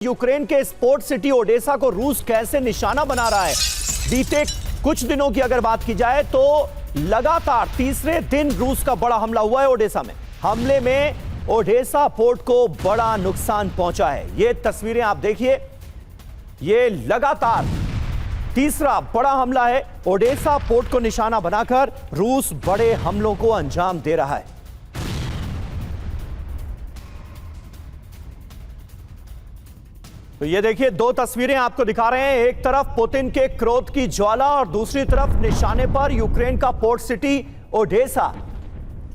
Ukraine के sport city Odesa को रूस कैसे निशाना बना रहा है। बीते कुछ दिनों की अगर बात की जाए तो लगातार तीसरे दिन रूस का बड़ा हमला हुआ है ओडेसा में। हमले में ओडेसा पोर्ट को बड़ा नुकसान पहुंचा है। ये तस्वीरें आप देखिए, ये लगातार तीसरा बड़ा हमला है। ओडेसा पोर्ट को निशाना बनाकर रूस बड़े हमलों को अंजाम दे रहा है। तो ये देखिए, दो तस्वीरें आपको दिखा रहे हैं। एक तरफ पुतिन के क्रोध की ज्वाला और दूसरी तरफ निशाने पर यूक्रेन का पोर्ट सिटी ओडेसा।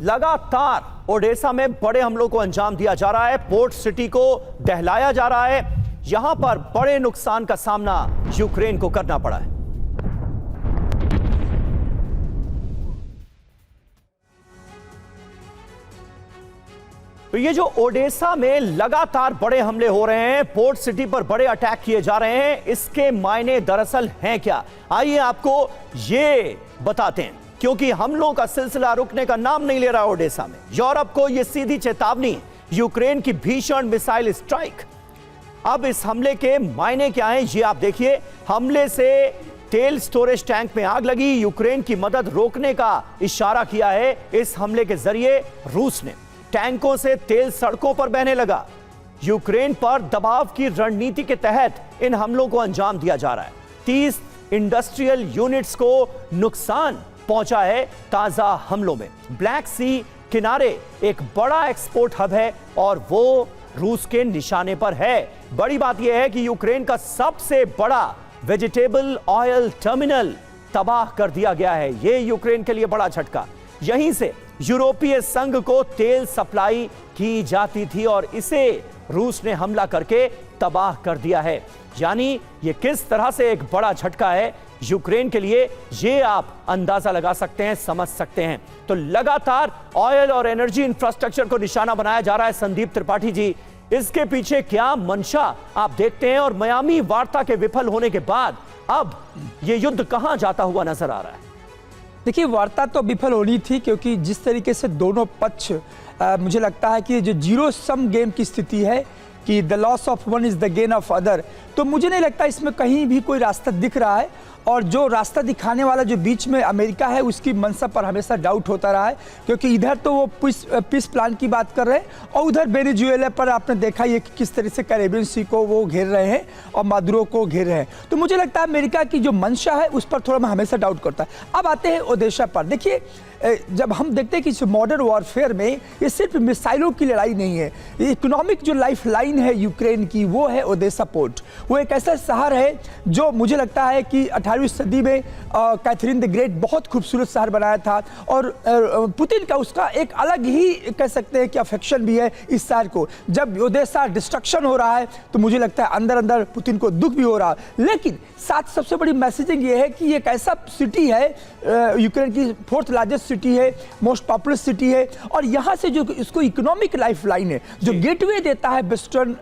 लगातार ओडेसा में बड़े हमलों को अंजाम दिया जा रहा है, पोर्ट सिटी को दहलाया जा रहा है। यहां पर बड़े नुकसान का सामना यूक्रेन को करना पड़ा है। तो ये जो ओडेसा में लगातार बड़े हमले हो रहे हैं, पोर्ट सिटी पर बड़े अटैक किए जा रहे हैं, इसके मायने दरअसल हैं क्या? आइए आपको ये बताते हैं, क्योंकि हमलों का सिलसिला रुकने का नाम नहीं ले रहा ओडेसा में। यूरोप को यह सीधी चेतावनी है, यूक्रेन की भीषण मिसाइल स्ट्राइक। अब इस हमले के मायने क्या हैं, ये आप देखिए। हमले से तेल स्टोरेज टैंक में आग लगी। यूक्रेन की मदद रोकने का इशारा किया है इस हमले के जरिए रूस ने। टैंकों से तेल सड़कों पर बहने लगा। यूक्रेन पर दबाव की रणनीति के तहत इन हमलों को अंजाम दिया जा रहा है। 30 इंडस्ट्रियल यूनिट्स को नुकसान पहुंचा है ताजा हमलों में। ब्लैक सी किनारे एक बड़ा एक्सपोर्ट हब है और वो रूस के निशाने पर है। बड़ी बात यह है कि यूक्रेन का सबसे बड़ा वेजिटेबल ऑयल टर्मिनल तबाह कर दिया गया है। यह यूक्रेन के लिए बड़ा झटका। यहीं से यूरोपीय संघ को तेल सप्लाई की जाती थी और इसे रूस ने हमला करके तबाह कर दिया है। यानी ये किस तरह से एक बड़ा झटका है यूक्रेन के लिए, ये आप अंदाजा लगा सकते हैं, समझ सकते हैं। तो लगातार ऑयल और एनर्जी इंफ्रास्ट्रक्चर को निशाना बनाया जा रहा है। संदीप त्रिपाठी जी, इसके पीछे क्या मंशा आप देखते हैं? और मियामी वार्ता के विफल होने के बाद अब ये युद्ध कहां जाता हुआ नजर आ रहा है? देखिए, वार्ता तो विफल होनी थी, क्योंकि जिस तरीके से दोनों पक्ष मुझे लगता है कि जो जीरो सम गेम की स्थिति है कि the loss of one is the gain of other, तो मुझे नहीं लगता इसमें कहीं भी कोई रास्ता दिख रहा है। और जो रास्ता दिखाने वाला जो बीच में अमेरिका है, उसकी मंशा पर हमेशा डाउट होता रहा है, क्योंकि इधर तो वो पीस प्लान की बात कर रहे हैं और उधर वेनेजुएला पर आपने देखा ये कि किस तरह से कैरेबियन सी को वो घेर रहे हैं और मादुरो को घेर रहे हैं। तो मुझे लगता है अमेरिका की जो मंशा है उस पर थोड़ा मैं हमेशा डाउट करता है। अब आते हैं ओडेसा पर। देखिए, जब हम देखते हैं कि इस मॉडर्न वॉरफेयर में ये सिर्फ मिसाइलों की लड़ाई नहीं है, इकोनॉमिक जो लाइफ लाइन है यूक्रेन की, वो है ओडेसा पोर्ट। वो एक ऐसा शहर है जो मुझे लगता है कि 18वीं सदी में कैथरीन द ग्रेट बहुत खूबसूरत शहर बनाया था और पुतिन का उसका एक अलग ही कह सकते हैं कि अफेक्शन भी है इस शहर को। जब ओडेसा डिस्ट्रक्शन हो रहा है तो मुझे लगता है अंदर अंदर पुतिन को दुख भी हो रहा है। लेकिन साथ सबसे बड़ी मैसेजिंग ये है कि एक ऐसा सिटी है, यूक्रेन की 4th लार्जेस्ट सिटी है, मोस्ट पॉपुलर सिटी है, और यहाँ से जो इसको इकोनॉमिक लाइफ लाइन है, जो गेटवे देता है वेस्टर्न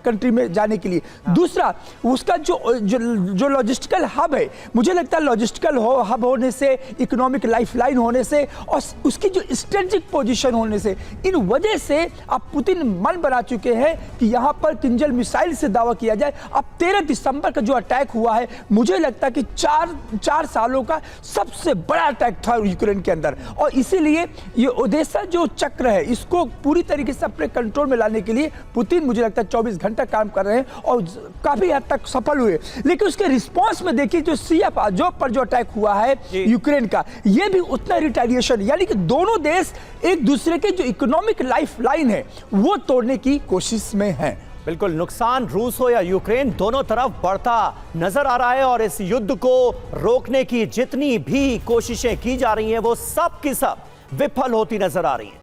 कंट्री में जाने के लिए। दूसरा, उसका जो लॉजिस्टिकल हब है, मुझे लगता है लॉजिस्टिकल हब होने से, इकोनॉमिक लाइफ लाइन होने से और उसकी जो स्ट्रेटेजिक पोजीशन होने से, इन वजह से अब पुतिन मन बना चुके हैं कि यहाँ पर किंजल मिसाइल से दावा किया जाए। अब 13 दिसंबर का जो अटैक हुआ है, मुझे लगता है कि चार सालों का सबसे बड़ा अटैक था यूक्रेन के अंदर, और इसीलिए ये ओडेसा जो चक्र है, इसको पूरी तरीके से अपने कंट्रोल में लाने के लिए पुतिन मुझे लगता है 24 घंटा काम कर रहे हैं और काफी हद तक सफल हुए। लेकिन उसके रिस्पांस में देखिए, जो सीएफ अजोव पर जो अटैक हुआ है यूक्रेन का, ये भी उतना रिटेलिएशन, यानी कि दोनों देश एक दूसरे के जो इकोनॉमिक लाइफ लाइन है वो तोड़ने की कोशिश में है। बिल्कुल, नुकसान रूस हो या यूक्रेन, दोनों तरफ बढ़ता नजर आ रहा है और इस युद्ध को रोकने की जितनी भी कोशिशें की जा रही हैं वो सब की सब विफल होती नजर आ रही हैं।